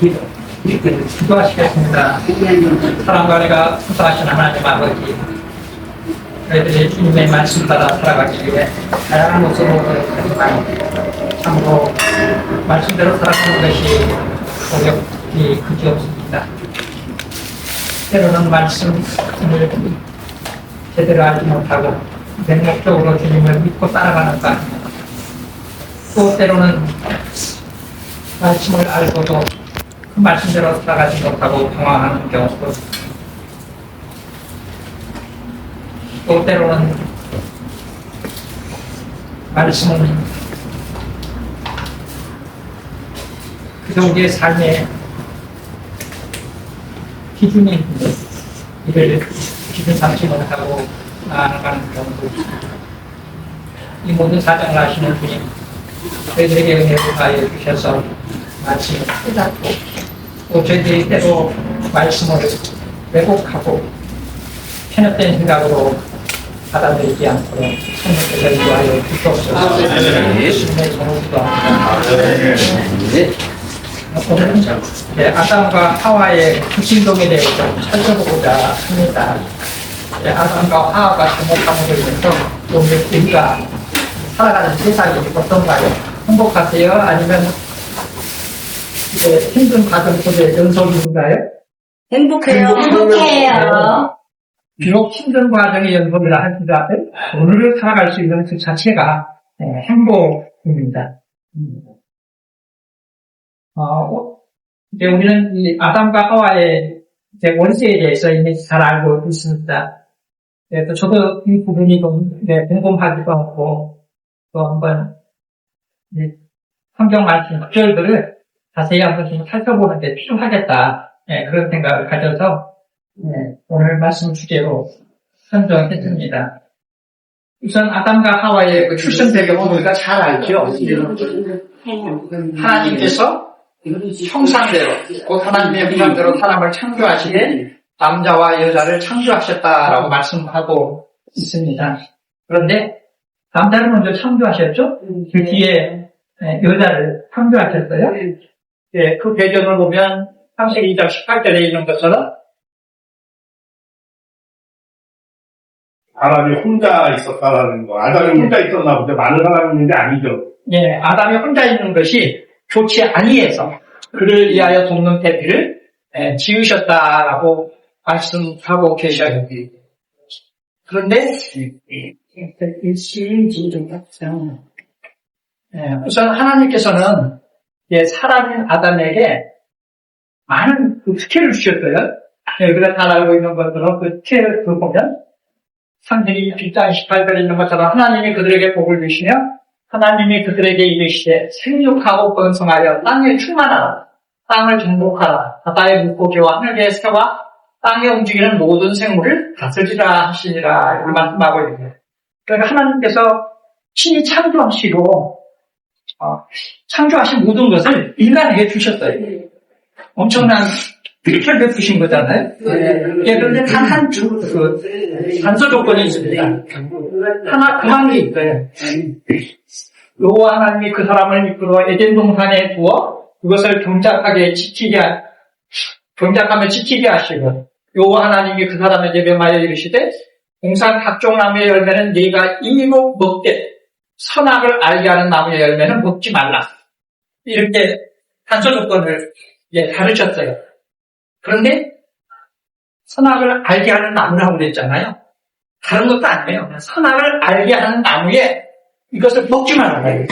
기도하시겠습니다. 사랑과 내가 구사하신 하나님 아버지, 저희들이 주님의 말씀 따라 살아가기 위해 다양한 모습으로 노력하지만 참으로 말씀대로 살아가는 것이 노력이 그지없습니다. 때로는 말씀을 제대로 알지 못하고 맹목적으로 주님을 믿고 따라가는가, 또 때로는 말씀을 알고도 그 말씀대로 살아가지 못하고 방황하는 경우도, 또 때로는 말씀은 그저 우리의 삶의 기준인데 이를 기준 삼지 못하고 나아가는 경우도 있습니다. 이 모든 사정을 아시는 주님, 저희들에게 은혜를 가해 주셔서 말씀을 깨닫고 또 저희들이 때로 말씀을 왜곡하고 편협된 생각으로 받아들이지 않도록 성령께서 인도하여 주시옵소서. 예수님의 손으로 기도합니다. 오늘은 아담과 하와의 불신동에 대해서 살펴보고자 합니다. 아담과 하와가 잘못함으로 인해서 우리가 살아가는 세상이 어떤가요? 행복하세요? 아니면 힘든 과정 속에 연속인가요? 행복해요. 비록 힘든 과정의 연속이라 할지라도 오늘을 살아갈 수 있는 그 자체가 행복입니다. 이제 우리는 이 아담과 하와의 원죄에 대해서 이미 잘 알고 있습니다. 또 저도 이 부분이 좀 궁금하기도 하고, 또 한번 성경 말씀 구절들을 자세히 한번 좀 살펴보는 게 필요하겠다, 그런 생각을 가져서 오늘 말씀 주제로 선정했습니다. 우선 아담과 하와의 그 출생 배경은 우리가 잘 알죠. 하나님께서 형상대로, 곧 하나님의 형상대로 사람을 창조하시되 남자와 여자를 창조하셨다라고 말씀하고 있습니다. 그런데 남자를 먼저 창조하셨죠? 그 뒤에 여자를 창조하셨어요. 그 배경을 보면 창세기 2장 18절에 있는 것처럼 아담이 혼자 있었다라는 거. 아담이 혼자 있었나 보죠. 많은 사람이 있는데 아니죠. 아담이 혼자 있는 것이 좋지 아니해서 그를 위하여 돕는 배필을 지으셨다라고 말씀하고 계셔요. 그런데 우선 하나님께서는 사람인 아담에게 많은 그 특혜를 주셨어요. 우리가 잘 알고 있는 것처럼 그 특혜를 보면 창세기 1장 18절에 있는 것처럼 하나님이 그들에게 복을 주시며 하나님이 그들에게 이르시되 생육하고 번성하여 땅에 충만하라, 땅을 정복하라, 바다의 물고기와 하늘의 새와 땅에 움직이는 모든 생물을 다스리라 하시니라, 이렇게 말씀하고 있어요. 그러니까 하나님께서 신이 창조하시고 창조하신 모든 것을 인간에게 주셨어요. 엄청난 특혜를 베푸신 거잖아요. 그런데 단 한 단서 조건이 있습니다. 하나 그만 게 있어요. 여호와 하나님이 그 사람을 이끌어 에덴 동산에 두어 그것을 경작하며 지키게 하시고, 여호와 하나님이 그 사람에게 명하여 이르시되 동산 각종 나무의 열매는 네가 이미고 먹되 선악을 알게 하는 나무의 열매는 먹지 말라, 이렇게 단서 조건을 다루셨어요. 그런데 선악을 알게 하는 나무라고 그랬잖아요. 다른 것도 아니에요. 그냥 선악을 알게 하는 나무에 이것을 먹지 말아요.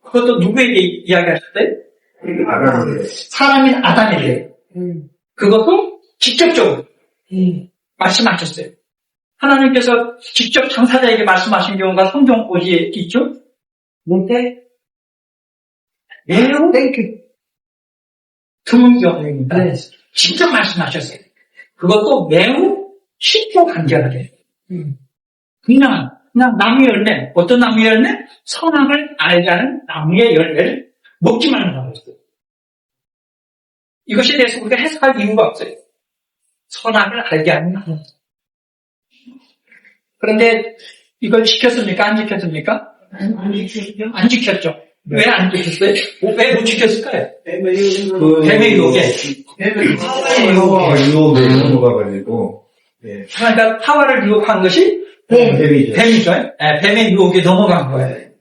그것도 누구에게 이야기하셨어요? 사람인 아담에게. 그것도 직접적으로 말씀하셨어요. 하나님께서 직접 당사자에게 말씀하신 경우가 성경 어디에 있죠? 뭔데? 매우 드문 경우입니다. 직접 말씀하셨어요. 그것도 매우 쉽고 간결하게. 그냥 나무 열매, 어떤 나무 열매? 선악을 알게 하는 나무의 열매를 먹지 말라고 했어요. 이것에 대해서 우리가 해석할 이유가 없어요. 선악을 알게 하는 나무. 그런데 이걸 지켰습니까? 안 지켰습니까? 안 지켰죠. 왜 안 지켰어요? 왜 못 지켰을까요? 그 뱀의 유혹에. 유혹에 넘어가가지고, 예. 그러니까 하와를 유혹한 것이 뱀이죠. 뱀이죠. 예, 뱀의 유혹에 넘어간 거예요. 예.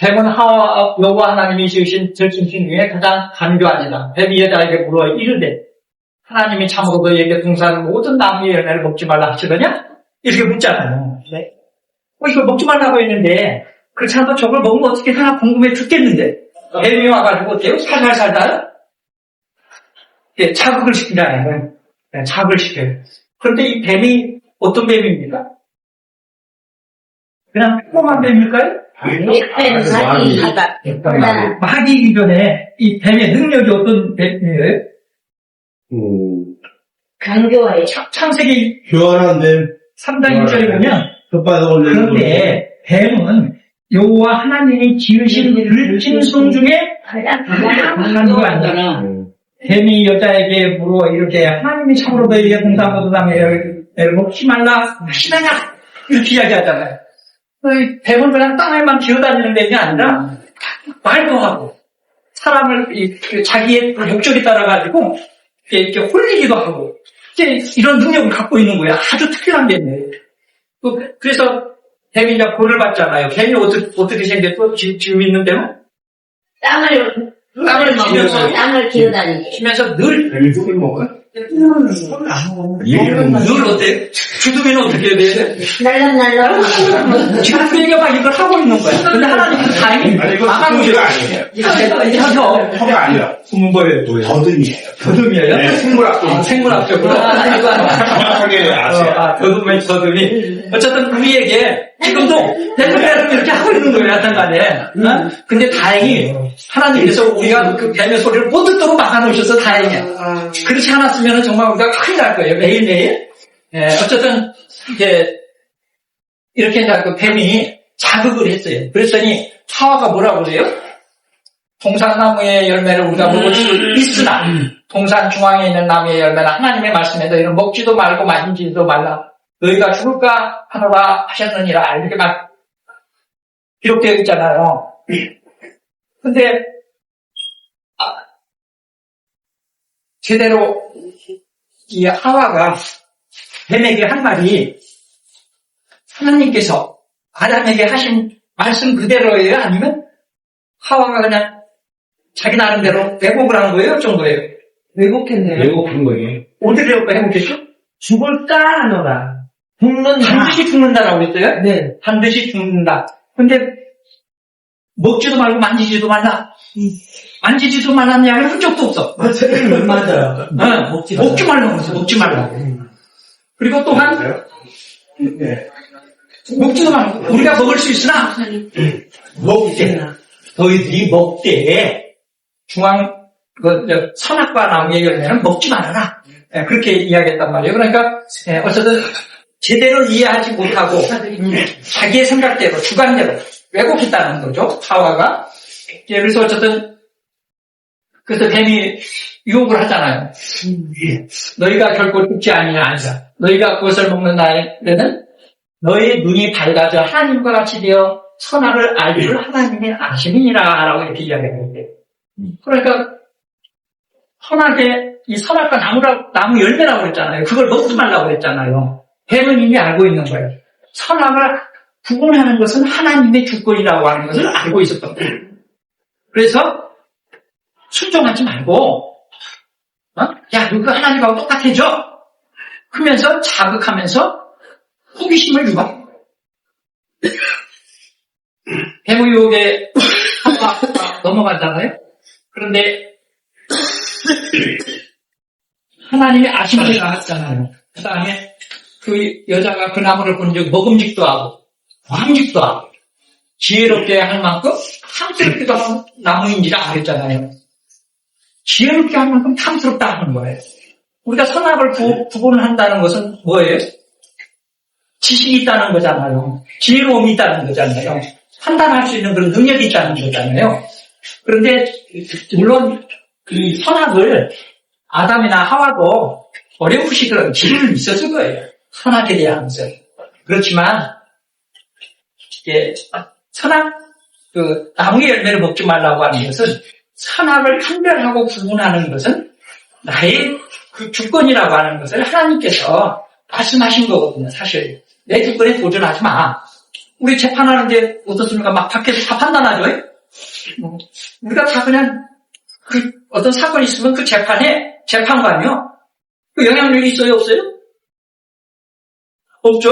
뱀은 여호와 하나님이 지으신 들짐승 중에 가장 간교하니라. 뱀이 여자에게 물어 이르되 하나님이 참으로 너희에게 등산한 모든 나무의 열매를 먹지 말라 하시더냐? 이렇게 묻잖아요. 네. 이걸 먹지 말라고 했는데 그렇지 않아도 저걸 먹으면 어떻게 하나 궁금해 죽겠는데 뱀이 와가지고 어때요? 살살살살 예, 자극을 시키잖아요. 예, 자극을 시켜요. 그런데 이 뱀이 어떤 뱀입니까? 그냥 평범한 뱀일까요? 마귀이기 전에 이 뱀의 능력이 어떤 뱀이에요? 강교해요. 창세기 교환한 뱀, 3장 1절에 보면 혓바닥 올리는 그런데 뱀은 여호와 하나님이 지으신 들짐승 중에 간교한다. 뱀이 여자에게 물어 이렇게 하나님이 참으로 너희에게 공사하고도 당해 먹지 말라 하시느냐 이렇게 이야기하잖아요. 뱀은 그냥 땅에만 기어다니는 뱀이 아니라 말도 하고 사람을 자기의 목적에 따라가지고 이렇게 홀리기도 하고 이런 능력을 갖고 있는 거예요. 아주 특별한 뱀이에요. 그래서 뱀이 이제 벌을 받잖아요. 뱀이 어떻게 생겼고 지금 있는 뱀은 땅을 치면서 땅을 기어다니지. 치면서 늘 뱀이 죽을 먹어요? 늘 어때? 주둥이는 어떻게 해야 돼? 날랑날랑. 지금 그 얘기가 막 이걸 하고 있는 거야. 근데 하나님은 다행히 아니, 이거 막아놓으셔. 아니에요. 이거 아니야. 뭐예요? 더듬이에요. 더듬이에요? 네, 생물학적. 생물학적으로. 정확하게 아세요. 더듬이. 어쨌든 우리에게 지금도 뱀을 이렇게 하고 있는 거예요, 하여튼간에. 근데 다행히 하나님께서 우리가 그 뱀의 소리를 못 듣도록 막아놓으셔서 다행이에요. 그렇지 않았으면 정말 우리가 큰일 날 거예요, 매일매일. 예, 어쨌든, 이제, 이렇게 이제 그 뱀이 자극을 했어요. 그랬더니 하와가 뭐라고 그래요? 동산나무의 열매를 우리가 먹을 수 있으나, 동산 중앙에 있는 나무의 열매는 하나님의 말씀에 너희는 먹지도 말고 만지지도 말라. 너희가 죽을까 하노라 하셨느니라. 이렇게 막 기록되어 있잖아요. 근데, 제대로 이 하와가 뱀에게 한 말이 하나님께서 아담에게 하신 말씀 그대로예요? 아니면 하와가 그냥 자기 나름대로 왜곡을 한 거예요? 어쩐 거예요? 왜곡했네요. 왜곡한 거예요. 어디를 왜곡했죠? 죽을까 하노라. 죽는다. 반드시 죽는다라고 했어요? 네. 반드시 죽는다. 근데 먹지도 말고 만지지도 말라. 만지지도 말라는 이야기를 한 적도 없어. 맞아요. 먹지 말라고 했어. 먹지 말라고. 그리고 또한 먹지도 말고 우리가 먹을 수 있으나 먹되 너희들이 먹되 중앙 선악과 나무의 열매는 먹지 말아라. 그렇게 이야기했단 말이에요. 그러니까 어쨌든 제대로 이해하지 못하고 자기의 생각대로 주관대로 왜곡했다는 거죠. 하와가. 그래서 어쨌든 그래서 뱀이 유혹을 하잖아요. 너희가 결코 죽지 아니냐. 너희가 그것을 먹는 날에는 너희의 눈이 밝아져 하나님과 같이 되어 선악을 알 줄 하나님이 아심이니라 라고 이렇게 이야기했는데 그러니까 이 선악과 나무 열매라고 그랬잖아요. 그걸 먹지 말라고 그랬잖아요. 뱀은 이미 알고 있는 거예요. 선악을 구분하는 것은 하나님의 주권이라고 하는 것을 알고 있었던 거예요. 그래서 순종하지 말고 야, 너 그 하나님하고 똑같아져. 하면서 자극하면서 호기심을 유발. 뱀의 유혹에 하와가 넘어가잖아요. 그런데 하나님이 아심을 나왔잖아요. 그 다음에 그 여자가 그 나무를 본 적 먹음직도 하고 왕직도 하고 지혜롭게 할 만큼 탐스럽기도 하는 나무인지라 그랬잖아요. 지혜롭게 할 만큼 탐스럽다 하는 거예요. 우리가 선악을 구분한다는 것은 뭐예요? 지식이 있다는 거잖아요. 지혜로움이 있다는 거잖아요. 판단할 수 있는 그런 능력이 있다는 거잖아요. 그런데 물론 이 선악을 아담이나 하와도 어려우시 그런 지혜는 있었을 거예요. 선악에 대한 것은. 그렇지만 이게 선악 그 나무의 열매를 먹지 말라고 하는 것은 선악을 판별하고 구분하는 것은 나의 그 주권이라고 하는 것을 하나님께서 말씀하신 거거든요. 사실 내 주권에 도전하지 마. 우리 재판하는데 어떻습니까? 막 밖에서 다 판단하죠. 우리가 다 그냥 그 어떤 사건이 있으면 그 재판에 재판관이요. 그 영향력이 있어요, 없어요? 없죠?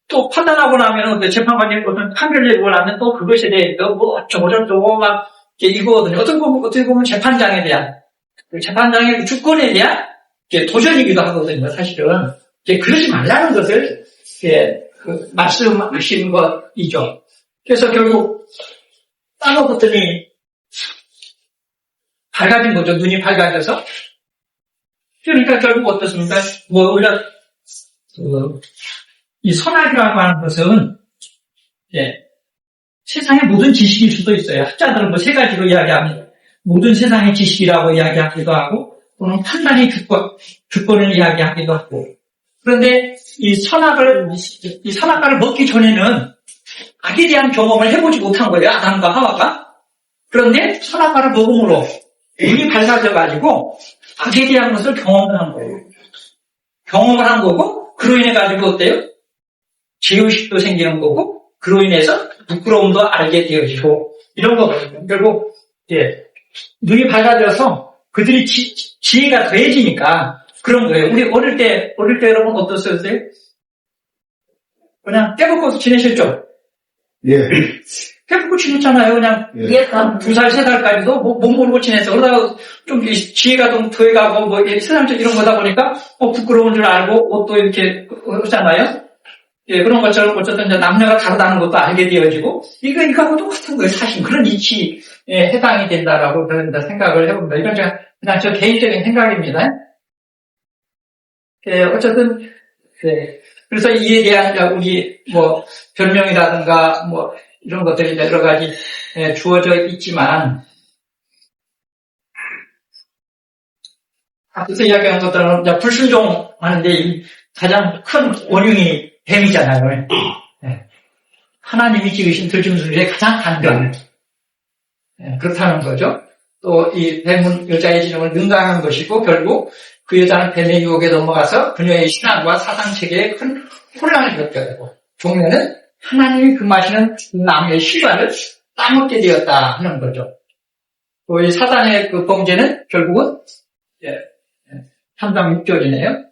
또 판단하고 나면 재판관이 어떤 판결을 내리고 나면 또 그것에 대해서 뭐 어쩌고저쩌고 막 이거거든요. 어떻게 보면 재판장에 대한 재판장의 주권에 대한 도전이기도 하거든요. 사실은 그러지 말라는 것을 말씀하시는 것이죠. 그래서 결국 따먹었더니 밝아진 거죠. 눈이 밝아져서. 그러니까 결국 어떻습니까? 뭐 우리가 이 선악이라고 하는 것은 세상의 모든 지식일 수도 있어요. 학자들은 뭐 세 가지로 이야기합니다. 모든 세상의 지식이라고 이야기하기도 하고 또는 판단의 주권을 이야기하기도 하고. 그런데 이 선악과를 먹기 전에는 악에 대한 경험을 해보지 못한 거예요. 아담과 하와가. 그런데 선악과를 먹음으로 눈이 밝아져가지고 악에 대한 것을 경험을 한 거예요. 경험을 한 거고 그로 인해 가지고 어때요? 죄의식도 생기는 거고 그로 인해서 부끄러움도 알게 되어지고 이런 거거든요. 결국 눈이 밝아져서 그들이 지혜가 더해지니까 그런 거예요. 우리 어릴 때 여러분 어떠셨어요? 그냥 깨먹고 지내셨죠? 예. 깨먹고 지냈잖아요. 그냥 예. 2살, 3살까지도 못 모르고 지냈어. 그러다가 좀 지혜가 좀 더해가고 뭐 세상적 이런 거다 보니까 부끄러운 줄 알고 옷도 이렇게 하잖아요. 그런 것처럼 어쨌든 이제 남녀가 다르다는 것도 알게 되어지고 이거하고 똑같은 거예요. 사실 그런 이치에 해당이 된다라고 저는 생각을 해봅니다. 이건 그냥 저 개인적인 생각입니다. 어쨌든 그래서 이에 대한 우리 뭐 별명이라든가 뭐 이런 것들이 여러 가지 주어져 있지만 앞에서 이야기한 것들은 불순종하는데 가장 큰 원흉이 뱀이잖아요. 하나님이 지으신 들짐승 중에 가장 강한 그렇다는 거죠. 또 이 뱀은 여자의 지능을 능가하는 것이고 결국 그 여자는 뱀의 유혹에 넘어가서 그녀의 신앙과 사상체계에 큰 혼란을 겪게 되고 종래는 하나님이 금하시는 나무의 실과를 따먹게 되었다 하는 거죠. 또 이 사단의 그 범죄는 결국은 3장 6절이네요.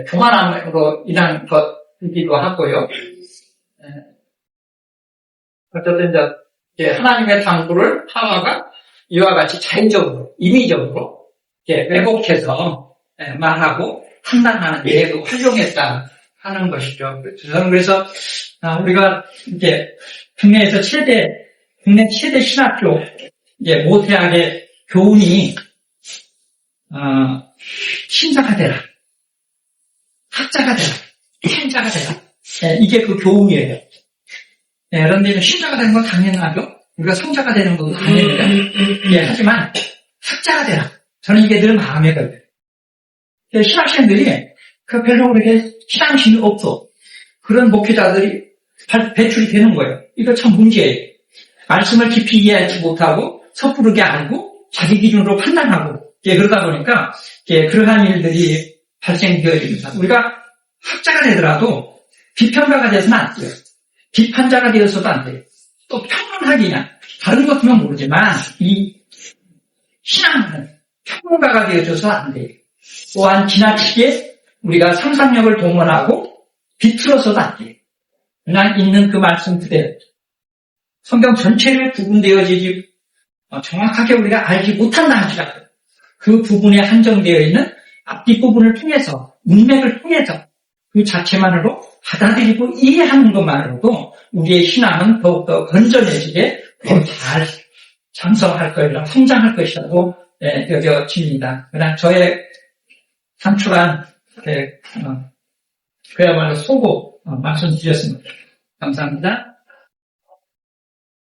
교만함으로 인한 것이기도 하고요. 어쨌든 하나님의 당부를 하와가 이와 같이 자의적으로 임의적으로 왜곡해서 말하고 판단하는 예로 활용했다 하는 것이죠. 저는 그래서 우리가 이제 국내 최대 신학교 모태학의 교훈이 신자가 되라, 학자가 되라, 행자가 되라. 이게 그 교훈이에요. 그런데 신자가 되는 건 당연하죠. 우리가 성자가 되는 것도 당연해요. 하지만 학자가 되라. 저는 이게 늘 마음에 걸려요. 신학생들이 별로 그렇게 신앙심이 없어. 그런 목회자들이 배출이 되는 거예요. 이거 참 문제예요. 말씀을 깊이 이해하지 못하고 섣부르게 알고 자기 기준으로 판단하고 그러다 보니까 그러한 일들이 발생되어집니다. 우리가 학자가 되더라도 비평가가 돼서는 안 돼요. 비판자가 되어서도 안 돼요. 또 평론하기냐 다른 것이면 모르지만 이 신앙은 평론가가 되어져서 안 돼요. 또한 지나치게 우리가 상상력을 동원하고 비틀어서도 안 돼요. 그냥 있는 그 말씀 그대로 성경 전체를 구분되어지지 정확하게 우리가 알지 못한다 할지라도 그 부분에 한정되어 있는 앞뒷부분을 통해서 문맥을 통해서 그 자체만으로 받아들이고 이해하는 것만으로도 우리의 신앙은 더욱더 건전해지게 더 잘 장성할 것이라 성장할 것이라고 여겨집니다. 그러나 저의 상출한 그야말로 소고 말씀드렸습니다. 감사합니다.